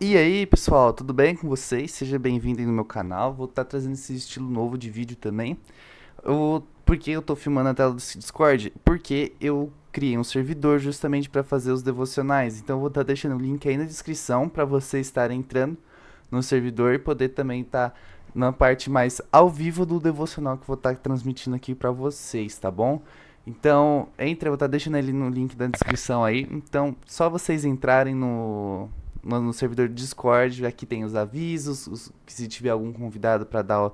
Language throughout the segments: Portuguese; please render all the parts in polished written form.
E aí, pessoal, tudo bem com vocês? Seja bem-vindo aí no meu canal. Vou estar trazendo esse estilo novo de vídeo também. Por que eu tô filmando a tela do Discord? Porque eu criei um servidor justamente para fazer os devocionais. Então eu vou estar deixando o link aí na descrição para vocês estarem entrando no servidor e poder também estar na parte mais ao vivo do devocional que eu vou estar transmitindo aqui para vocês, tá bom? Então, entra, eu vou estar deixando ele no link da descrição aí. Então, só vocês entrarem no servidor do Discord, aqui tem os avisos, se tiver algum convidado para dar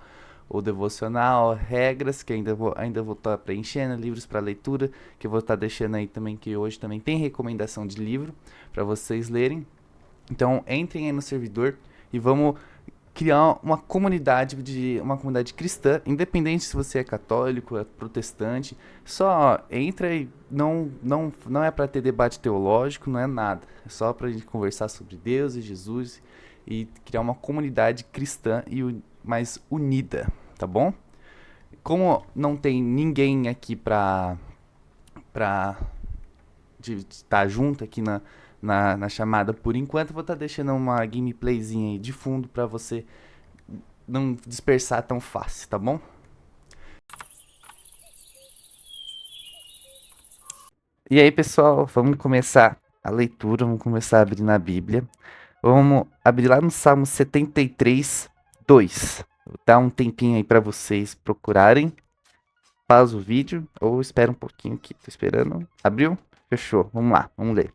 o devocional, regras que ainda vou estar preenchendo, livros para leitura, que eu vou estar deixando aí também, que hoje também tem recomendação de livro para vocês lerem. Então entrem aí no servidor e vamos criar uma comunidade cristã, independente se você é católico, é protestante, só entra e não é para ter debate teológico, não é nada, é só para a gente conversar sobre Deus e Jesus e criar uma comunidade cristã e mais unida, tá bom? Como não tem ninguém aqui pra de estar junto aqui na chamada por enquanto, eu vou estar deixando uma gameplayzinha aí de fundo para você não dispersar tão fácil, tá bom? E aí, pessoal, vamos começar a leitura, vamos começar a abrir na Bíblia. Vamos abrir lá no Salmo 73, 2. Vou dar um tempinho aí para vocês procurarem. Pausa o vídeo ou espera um pouquinho aqui. Tô esperando. Abriu? Fechou. Vamos lá, vamos ler.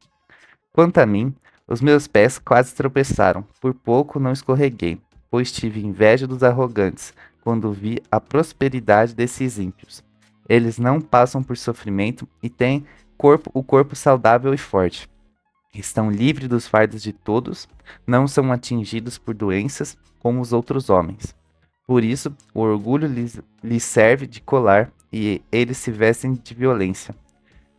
Quanto a mim, os meus pés quase tropeçaram, por pouco não escorreguei, pois tive inveja dos arrogantes, quando vi a prosperidade desses ímpios. Eles não passam por sofrimento e têm o corpo saudável e forte. Estão livres dos fardos de todos, não são atingidos por doenças como os outros homens. Por isso, o orgulho lhes serve de colar e eles se vestem de violência.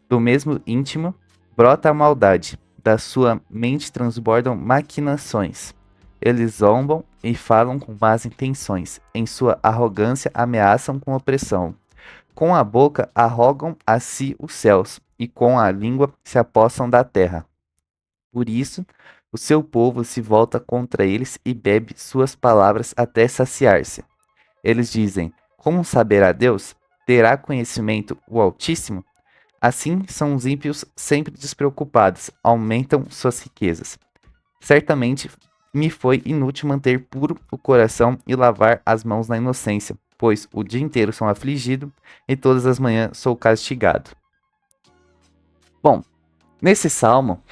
Do mesmo íntimo brota a maldade, da sua mente transbordam maquinações. Eles zombam e falam com más intenções. Em sua arrogância ameaçam com opressão. Com a boca arrogam a si os céus, e com a língua se apossam da terra. Por isso, o seu povo se volta contra eles e bebe suas palavras até saciar-se. Eles dizem: Como saberá Deus? Terá conhecimento o Altíssimo? Assim são os ímpios sempre despreocupados, aumentam suas riquezas. Certamente me foi inútil manter puro o coração e lavar as mãos na inocência, pois o dia inteiro sou afligido e todas as manhãs sou castigado. Bom, nesse salmo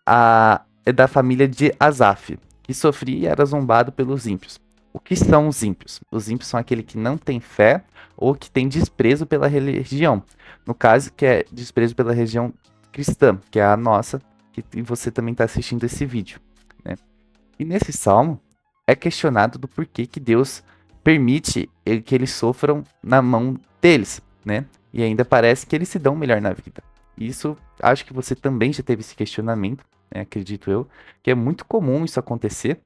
é da família de Asaf, que sofria e era zombado pelos ímpios. O que são os ímpios? Os ímpios são aquele que não tem fé ou que tem desprezo pela religião. No caso, que é desprezo pela religião cristã, que é a nossa, e você também está assistindo esse vídeo, né? E nesse salmo é questionado do porquê que Deus permite que eles sofram na mão deles, né? E ainda parece que eles se dão melhor na vida. Isso, acho que você também já teve esse questionamento, né, acredito eu, que é muito comum isso acontecer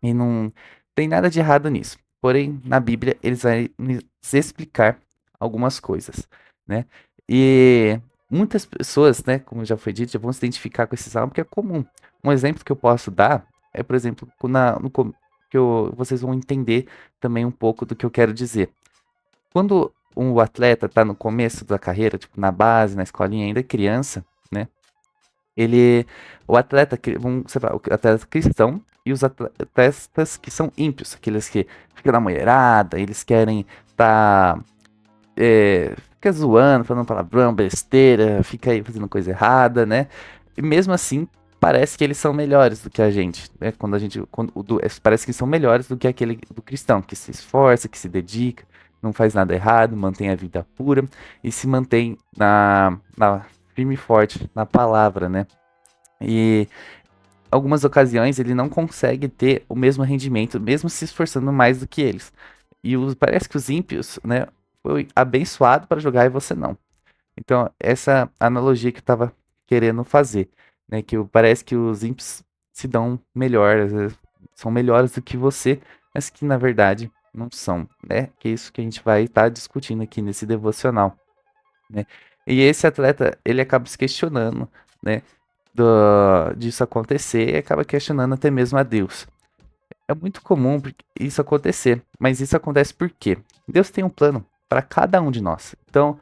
e não tem nada de errado nisso. Porém, na Bíblia, eles vão nos explicar algumas coisas, né? E muitas pessoas, né, como já foi dito, já vão se identificar com esse salmo, porque é comum. Um exemplo que eu posso dar é, por exemplo, vocês vão entender também um pouco do que eu quero dizer. Quando o atleta está no começo da carreira, tipo na base, na escolinha, ainda criança, né? Ele, o atleta, vamos separar, o atleta cristão e os atletas que são ímpios, aqueles que ficam na mulherada, eles querem tá, fica zoando, falando palavrão, besteira, fica aí fazendo coisa errada, né? E mesmo assim, parece que eles são melhores do que a gente, né? Parece que são melhores do que aquele do cristão, que se esforça, que se dedica, não faz nada errado, mantém a vida pura e se mantém na firme e forte na palavra, né? E algumas ocasiões ele não consegue ter o mesmo rendimento, mesmo se esforçando mais do que eles. Parece que os ímpios, né, foi abençoado para jogar e você não. Então, essa analogia que eu estava querendo fazer, né, parece que os ímpios se dão melhor, às vezes, são melhores do que você, mas que na verdade não são, né? Que é isso que a gente vai estar discutindo aqui nesse devocional, né? E esse atleta, ele acaba se questionando, né? disso acontecer e acaba questionando até mesmo a Deus. É muito comum isso acontecer, mas isso acontece por quê? Deus tem um plano para cada um de nós. Então,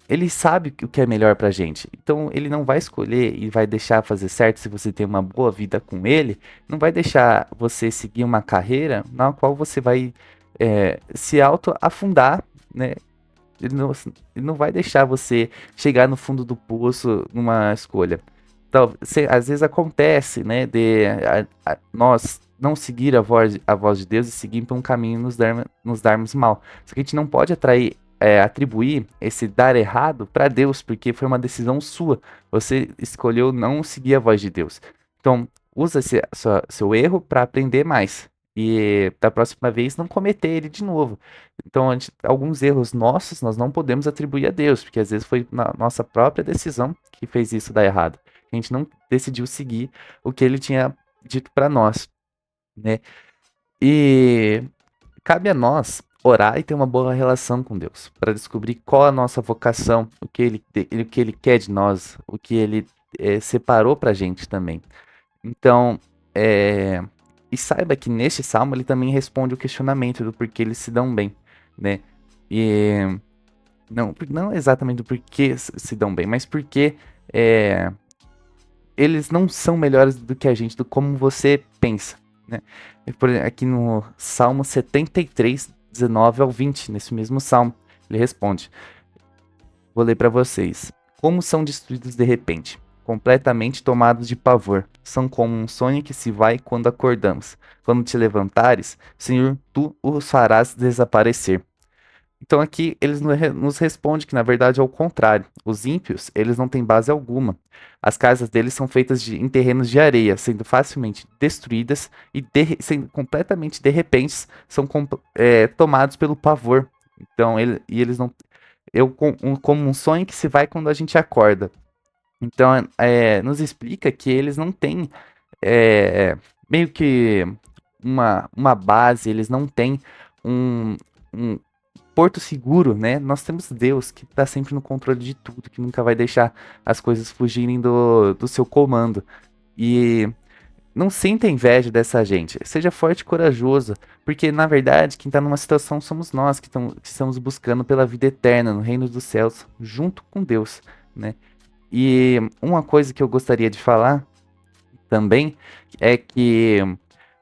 ele sabe o que é melhor para a gente. Então, ele não vai escolher e vai deixar fazer certo se você tem uma boa vida com ele. Não vai deixar você seguir uma carreira na qual você vai se auto-afundar, né? Ele não vai deixar você chegar no fundo do poço numa escolha. Então, às vezes acontece, né, de nós não seguir a voz de Deus e seguir por um caminho e nos darmos mal. Só que a gente não pode atribuir esse dar errado para Deus, porque foi uma decisão sua. Você escolheu não seguir a voz de Deus. Então, usa seu erro para aprender mais. E da próxima vez não cometer ele de novo. Então, alguns erros nossos nós não podemos atribuir a Deus, porque às vezes foi na nossa própria decisão que fez isso dar errado. A gente não decidiu seguir o que ele tinha dito para nós, né? E cabe a nós orar e ter uma boa relação com Deus, para descobrir qual a nossa vocação, o que ele quer de nós, o que ele separou pra gente também. Então, e saiba que neste salmo ele também responde o questionamento do porquê eles se dão bem, né? E não exatamente do porquê se dão bem, mas porque eles não são melhores do que a gente, do como você pensa, né? Por exemplo, aqui no Salmo 73, 19 ao 20, nesse mesmo salmo, ele responde. Vou ler para vocês. Como são destruídos de repente, completamente tomados de pavor. São como um sonho que se vai quando acordamos. Quando te levantares, Senhor, tu os farás desaparecer. Então aqui eles nos respondem que na verdade é o contrário. Os ímpios, eles não têm base alguma. As casas deles são feitas em terrenos de areia, sendo facilmente destruídas e sendo completamente de repente são tomados pelo pavor. Então eles não como um sonho que se vai quando a gente acorda. Então, nos explica que eles não têm meio que uma base, eles não têm um porto seguro, né? Nós temos Deus que está sempre no controle de tudo, que nunca vai deixar as coisas fugirem do seu comando. E não sinta inveja dessa gente. Seja forte e corajoso, porque na verdade quem está numa situação somos nós que estamos buscando pela vida eterna no reino dos céus, junto com Deus, né? E uma coisa que eu gostaria de falar também é que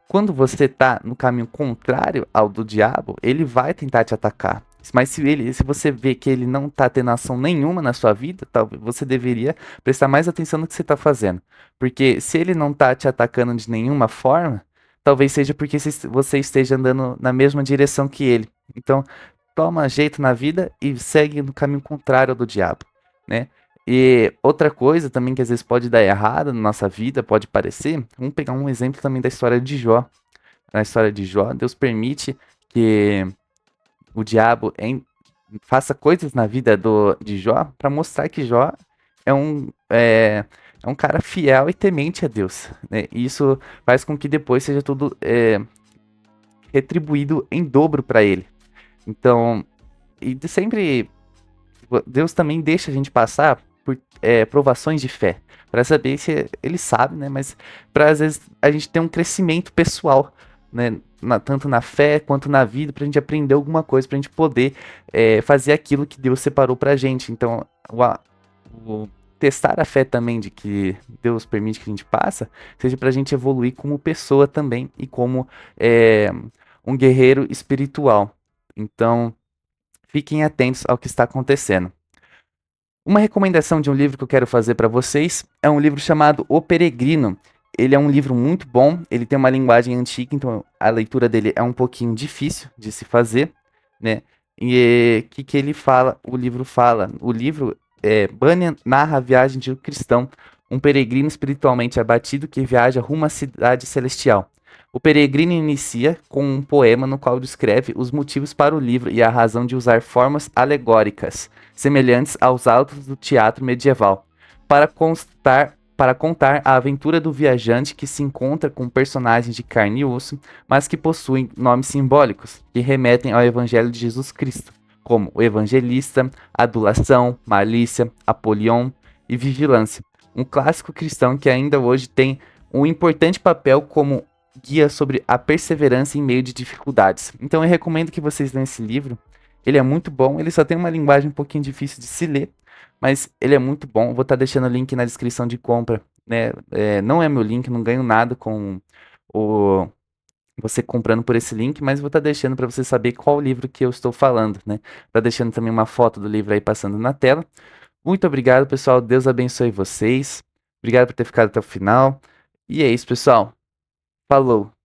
quando você está no caminho contrário ao do diabo, ele vai tentar te atacar. Mas se você vê que ele não está tendo ação nenhuma na sua vida, talvez você deveria prestar mais atenção no que você está fazendo. Porque se ele não está te atacando de nenhuma forma, talvez seja porque você esteja andando na mesma direção que ele. Então, toma jeito na vida e segue no caminho contrário ao do diabo, né? E outra coisa também que às vezes pode dar errado na nossa vida, pode parecer, vamos pegar um exemplo também da história de Jó. Na história de Jó, Deus permite que o diabo faça coisas na vida de Jó para mostrar que Jó é um cara fiel e temente a Deus, né? E isso faz com que depois seja tudo retribuído em dobro para ele. Então, sempre Deus também deixa a gente passar por provações de fé, para saber se ele sabe, né? Mas para às vezes a gente ter um crescimento pessoal, né? Tanto na fé quanto na vida, para a gente aprender alguma coisa, para a gente poder fazer aquilo que Deus separou para a gente. Então, o testar a fé também de que Deus permite que a gente passe, seja para a gente evoluir como pessoa também e como um guerreiro espiritual. Então, fiquem atentos ao que está acontecendo. Uma recomendação de um livro que eu quero fazer para vocês é um livro chamado O Peregrino. Ele é um livro muito bom, ele tem uma linguagem antiga, então a leitura dele é um pouquinho difícil de se fazer, né? E o que ele fala? O livro fala. O livro Bunyan narra a viagem de um cristão, um peregrino espiritualmente abatido que viaja rumo à cidade celestial. O peregrino inicia com um poema no qual descreve os motivos para o livro e a razão de usar formas alegóricas, semelhantes aos autos do teatro medieval, para contar a aventura do viajante que se encontra com personagens de carne e osso, mas que possuem nomes simbólicos, que remetem ao Evangelho de Jesus Cristo, como o evangelista, adulação, malícia, Apolion e vigilância. um clássico cristão que ainda hoje tem um importante papel como guia sobre a perseverança em meio de dificuldades. Então eu recomendo que vocês leiam esse livro. Ele é muito bom, ele só tem uma linguagem um pouquinho difícil de se ler, mas ele é muito bom. Vou estar deixando o link na descrição de compra, né? Não é meu link, não ganho nada com o você comprando por esse link, mas vou estar deixando para você saber qual livro que eu estou falando, né? Tá deixando também uma foto do livro aí passando na tela. Muito obrigado, pessoal. Deus abençoe vocês. Obrigado por ter ficado até o final. E é isso, pessoal. Falou!